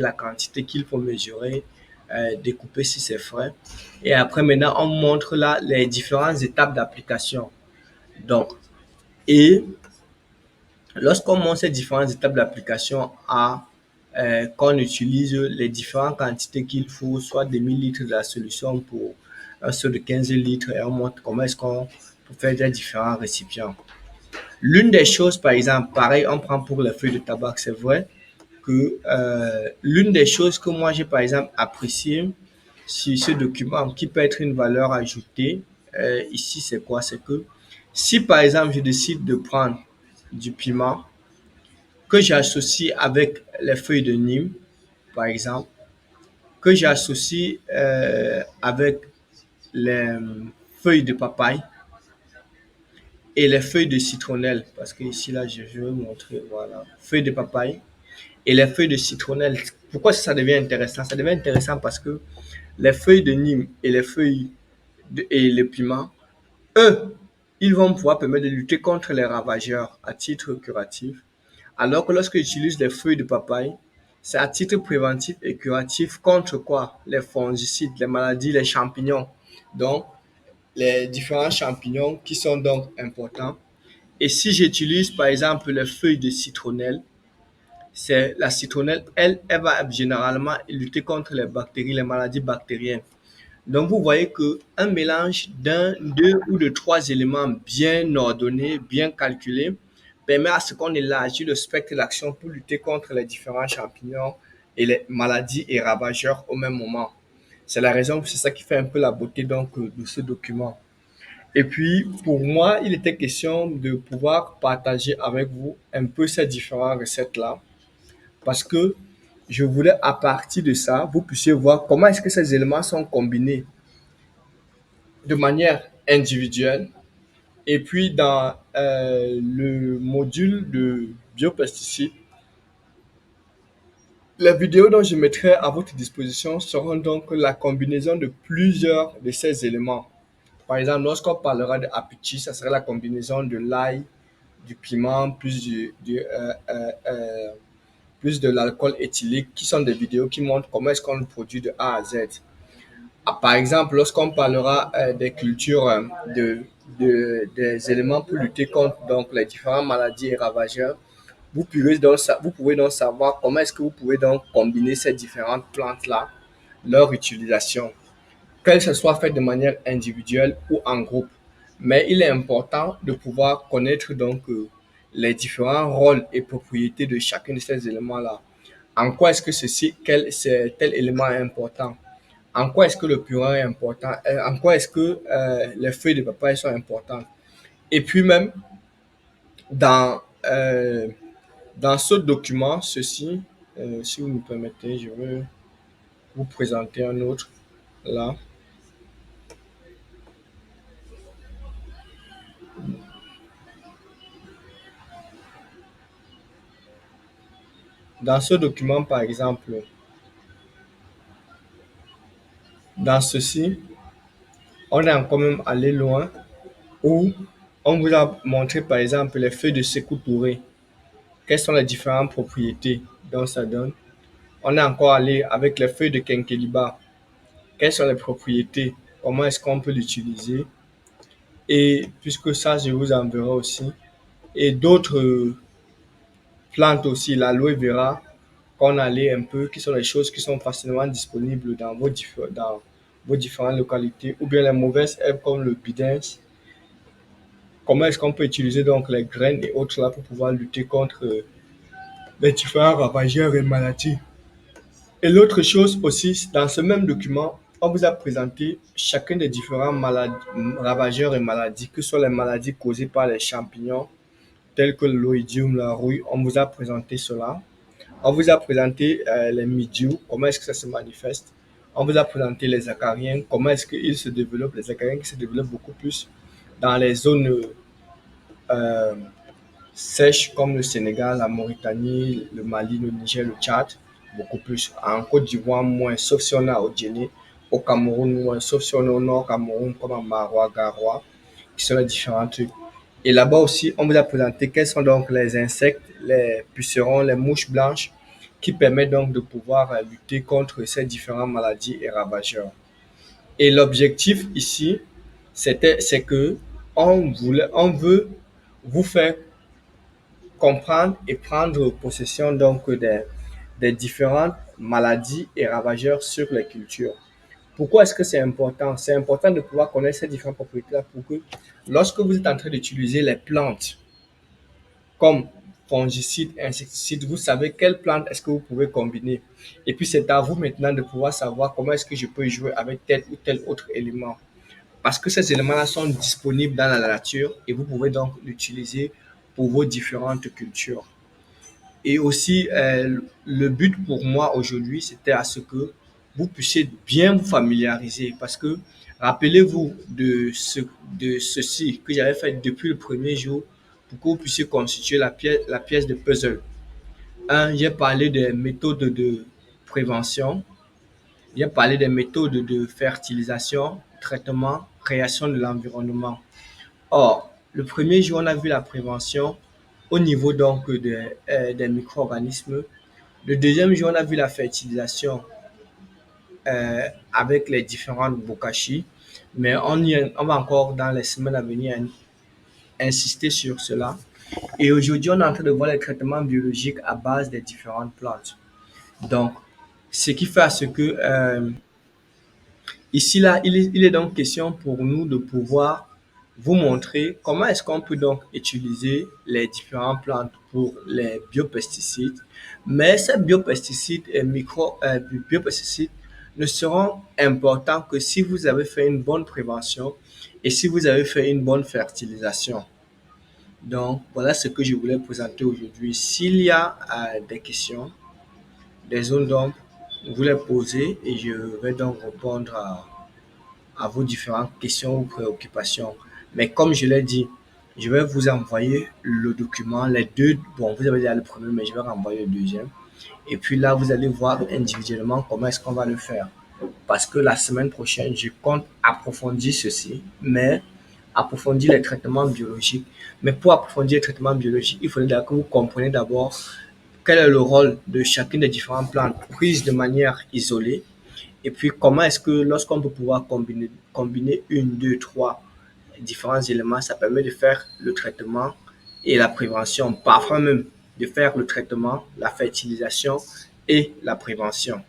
la quantité qu'il faut mesurer, découper si c'est frais. Et après, maintenant, on montre là les différentes étapes d'application. Donc, et lorsqu'on montre ces différentes étapes d'application à qu'on utilise les différentes quantités qu'il faut, soit des 1000 litres de la solution pour un seau de 15 litres, et on montre comment est-ce qu'on peut faire des différents récipients. L'une des choses, par exemple, pareil, on prend pour les feuilles de tabac, c'est vrai que l'une des choses que moi j'ai, par exemple, apprécié sur ce document qui peut être une valeur ajoutée, ici, c'est quoi? C'est que si, par exemple, je décide de prendre du piment que j'associe avec les feuilles de Nîmes, par exemple, que j'associe avec les feuilles de papaye et les feuilles de citronnelle, parce que ici, là, je veux montrer, voilà, feuilles de papaye et les feuilles de citronnelle. Pourquoi ça devient intéressant? Ça devient intéressant parce que les feuilles de Nîmes et les feuilles et le piment, eux, ils vont pouvoir permettre de lutter contre les ravageurs à titre curatif. Alors que lorsque j'utilise les feuilles de papaye, c'est à titre préventif et curatif contre quoi? Les fongicides, les maladies, les champignons. Donc, les différents champignons qui sont donc importants. Et si j'utilise par exemple les feuilles de citronnelle, c'est la citronnelle, elle va généralement lutter contre les bactéries, les maladies bactériennes. Donc, vous voyez que un mélange d'un, deux ou de trois éléments bien ordonnés, bien calculés, permet à ce qu'on élargisse le spectre d'action pour lutter contre les différents champignons et les maladies et ravageurs au même moment. C'est la raison, c'est ça qui fait un peu la beauté donc de ce document. Et puis, pour moi, il était question de pouvoir partager avec vous un peu ces différentes recettes-là, parce que je voulais, à partir de ça, vous puissiez voir comment est-ce que ces éléments sont combinés de manière individuelle. Et puis, dans le module de biopesticides, les vidéos dont je mettrai à votre disposition seront donc la combinaison de plusieurs de ces éléments. Par exemple, lorsqu'on parlera de apichi, ça serait la combinaison de l'ail, du piment, plus de l'alcool éthylique, qui sont des vidéos qui montrent comment est-ce qu'on le produit de A à Z. Ah, par exemple, lorsqu'on parlera des cultures, des éléments pour lutter contre donc, les différentes maladies et ravageurs, vous pouvez donc savoir comment est-ce que vous pouvez donc combiner ces différentes plantes-là, leur utilisation, qu'elles se soient faites de manière individuelle ou en groupe. Mais il est important de pouvoir connaître donc les différents rôles et propriétés de chacun de ces éléments-là. En quoi est-ce que tel élément est important? En quoi est-ce que le purin est important? En quoi est-ce que les feuilles de papaye sont importantes? Et puis même, dans, euh, dans ce document, ceci, si vous me permettez, je vais vous présenter un autre là. Dans ce document, par exemple, dans ceci, on est quand même allé loin où on vous a montré, par exemple, les feuilles de Sékou Touré. Quelles sont les différentes propriétés dont ça donne? On est encore allé avec les feuilles de Kenkeliba. Quelles sont les propriétés? Comment est-ce qu'on peut l'utiliser? Et puisque ça, je vous enverrai aussi. Et d'autres plantes aussi, l'aloe vera, qu'on allait un peu, qui sont les choses qui sont facilement disponibles dans dans vos différentes localités, ou bien les mauvaises herbes comme le bidens. Comment est-ce qu'on peut utiliser donc les graines et autres là pour pouvoir lutter contre les différents ravageurs et maladies. Et l'autre chose aussi, dans ce même document, on vous a présenté chacun des différents ravageurs et maladies, que ce soit les maladies causées par les champignons, tels que l'oïdium, la rouille. On vous a présenté cela. On vous a présenté les midjous, comment est-ce que ça se manifeste. On vous a présenté les acariens, comment est-ce qu'ils se développent, les acariens qui se développent beaucoup plus dans les zones euh, sèches comme le Sénégal, la Mauritanie, le Mali, le Niger, le Tchad, beaucoup plus. En Côte d'Ivoire, moins, sauf si on est au Guinée. Au Cameroun, moins, sauf si on est au Nord Cameroun, comme à Marois, Garoua, qui sont les différents trucs. Et là-bas aussi, on vous a présenté quels sont donc les insectes, les pucerons, les mouches blanches qui permet donc de pouvoir lutter contre ces différentes maladies et ravageurs. Et l'objectif ici, c'est que on veut vous faire comprendre et prendre possession donc des différentes maladies et ravageurs sur les cultures. Pourquoi est-ce que c'est important? C'est important de pouvoir connaître ces différentes propriétés-là pour que lorsque vous êtes en train d'utiliser les plantes comme fongicides, insecticides, vous savez quelle plante est-ce que vous pouvez combiner. Et puis c'est à vous maintenant de pouvoir savoir comment est-ce que je peux jouer avec tel ou tel autre élément. Parce que ces éléments-là sont disponibles dans la nature et vous pouvez donc l'utiliser pour vos différentes cultures. Et aussi, le but pour moi aujourd'hui, c'était à ce que vous puissiez bien vous familiariser. Parce que rappelez-vous de ceci que j'avais fait depuis le premier jour pour que vous puissiez constituer la pièce de puzzle. Un, j'ai parlé des méthodes de prévention. J'ai parlé des méthodes de fertilisation, traitement, création de l'environnement. Or, le premier jour, on a vu la prévention au niveau donc des micro-organismes. Le deuxième jour, on a vu la fertilisation avec les différentes bokashi. Mais on va encore dans les semaines à venir insister sur cela. Et aujourd'hui, on est en train de voir les traitements biologiques à base des différentes plantes. Donc, ce qui fait à ce que ici, là, il est donc question pour nous de pouvoir vous montrer comment est-ce qu'on peut donc utiliser les différentes plantes pour les biopesticides. Mais ces biopesticides et biopesticides ne seront importants que si vous avez fait une bonne prévention et si vous avez fait une bonne fertilisation. Donc, voilà ce que je voulais présenter aujourd'hui. S'il y a des questions, des zones d'ombre, vous les posez et je vais donc répondre à vos différentes questions ou préoccupations. Mais comme je l'ai dit, je vais vous envoyer le document, les deux. Bon, vous avez déjà le premier, mais je vais renvoyer le deuxième. Et puis là, vous allez voir individuellement comment est-ce qu'on va le faire. Parce que la semaine prochaine, je compte approfondir ceci, mais approfondir les traitements biologiques. Mais pour approfondir les traitements biologiques, il faudrait que vous compreniez d'abord quel est le rôle de chacune des différentes plantes prises de manière isolée et puis, comment est-ce que lorsqu'on peut pouvoir combiner une, deux, trois différents éléments, ça permet de faire le traitement et la prévention, parfois même de faire le traitement, la fertilisation et la prévention.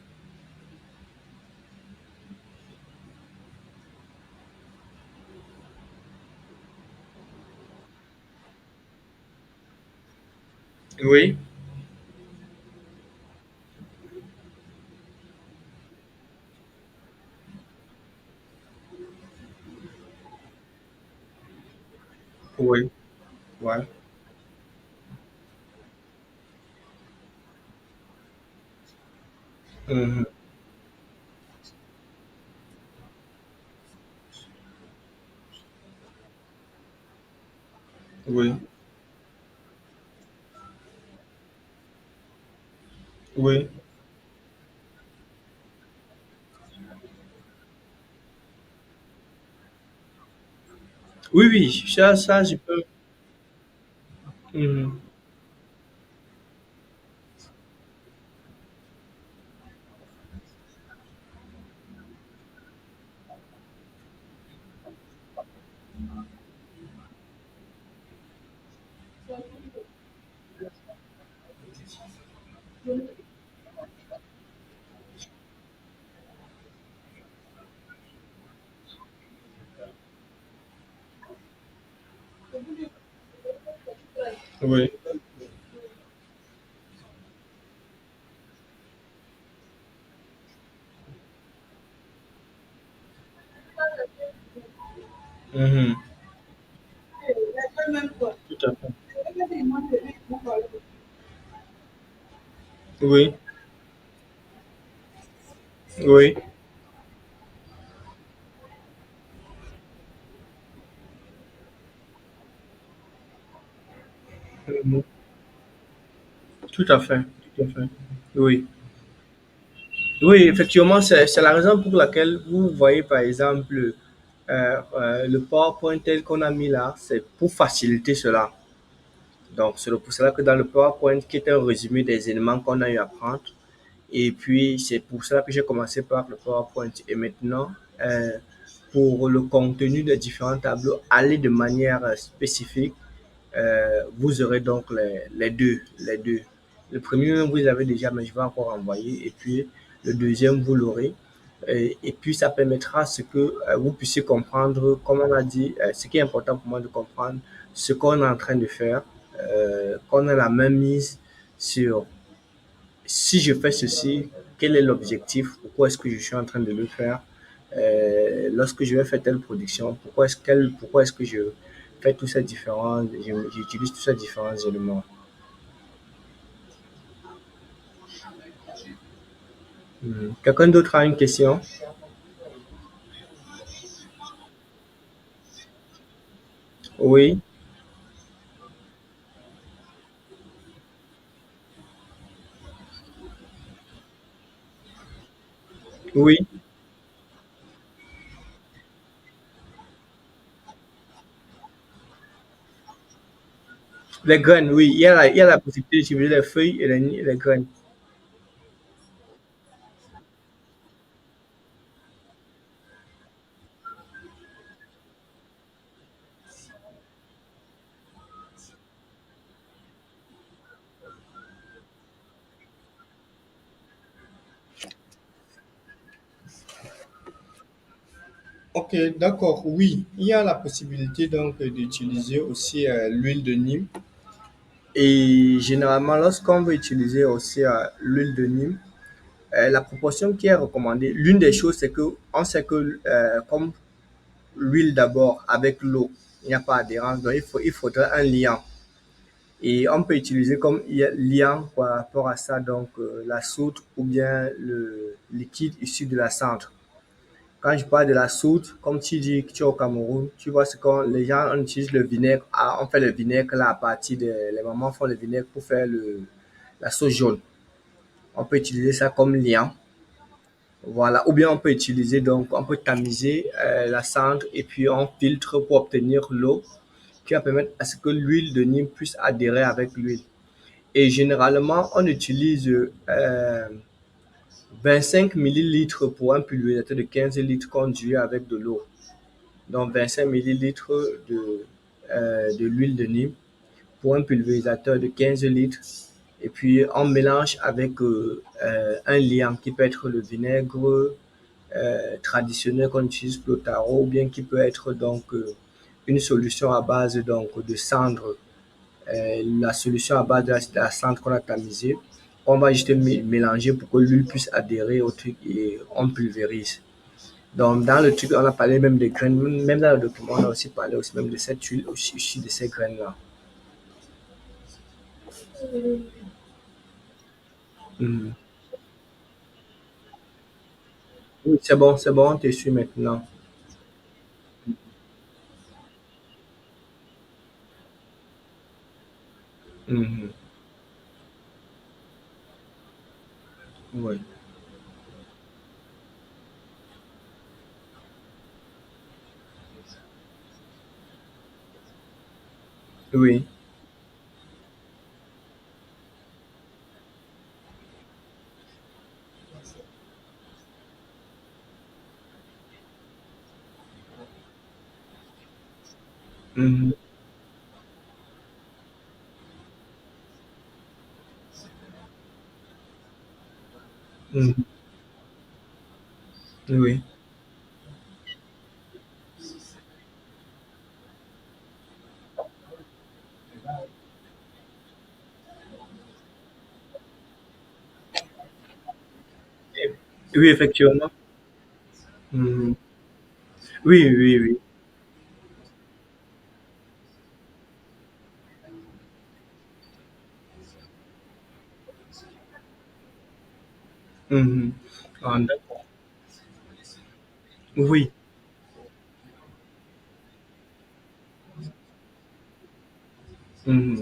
Oui, oui, ouais. Mhm. Oui, oui, oui, oui, ça, je peux. Mhm. Oui. Mhm. Tout à fait. Oui, oui. Mhm. Tout à fait, tout à fait. Oui. Oui, effectivement, c'est la raison pour laquelle vous voyez, par exemple, le PowerPoint tel qu'on a mis là, c'est pour faciliter cela. Donc, c'est pour cela que dans le PowerPoint, qui est un résumé des éléments qu'on a eu à prendre, et puis c'est pour cela que j'ai commencé par le PowerPoint. Et maintenant, euh, pour le contenu des différents tableaux, allez de manière spécifique. Vous aurez donc les deux, les deux. Le premier, vous avez déjà, mais je vais encore envoyer. Et puis, le deuxième, vous l'aurez. Et puis, ça permettra ce que vous puissiez comprendre, comme on a dit, ce qui est important pour moi de comprendre, ce qu'on est en train de faire, qu'on a la même mise sur si je fais ceci, quel est l'objectif, pourquoi est-ce que je suis en train de le faire, lorsque je vais faire telle production, pourquoi est-ce que je fais tous ces différents, j'utilise tous ces différents éléments. Quelqu'un d'autre a une question? Oui, oui. Les graines, oui. Il y a la possibilité d'utiliser les feuilles et les graines. Ok, d'accord, oui. Il y a la possibilité donc d'utiliser aussi l'huile de Nîmes. Et généralement, lorsqu'on veut utiliser aussi l'huile de Nîmes, la proportion qui est recommandée, l'une des choses, c'est que on sait que comme l'huile d'abord avec l'eau, il n'y a pas adhérence, donc il faudrait un liant. Et on peut utiliser comme liant par rapport à ça, donc la soude ou bien le liquide issu de la cendre. Quand je parle de la soude, comme tu dis que tu es au Cameroun, tu vois, c'est quand les gens on utilise le vinaigre. Ah, on fait le vinaigre là à partir de. Les mamans font le vinaigre pour faire la sauce jaune. On peut utiliser ça comme liant. Voilà. Ou bien on peut utiliser, donc, on peut tamiser la cendre et puis on filtre pour obtenir l'eau qui va permettre à ce que l'huile de Nîmes puisse adhérer avec l'huile. Et généralement, on utilise 25 millilitres pour un pulvérisateur de 15 litres conduit avec de l'eau. Donc 25 millilitres de l'huile de Nîmes pour un pulvérisateur de 15 litres. Et puis on mélange avec un liant qui peut être le vinaigre traditionnel qu'on utilise pour le tarot ou bien qui peut être donc une solution à base donc de cendre, la solution à base de la cendre qu'on a tamisée. On va juste mélanger pour que l'huile puisse adhérer au truc et on pulvérise. Donc, dans le truc, on a parlé même des graines, même dans le document, on a aussi parlé aussi même de cette huile, aussi de ces graines-là. Mhm. Oui, c'est bon, t'es sûr maintenant. Mhm. Oui, oui. Mhm. Mhm. Oui. Oui, effectivement. Mhm. Oui, oui, oui. Mhm. Ah, d'accord. Oui. Mhm.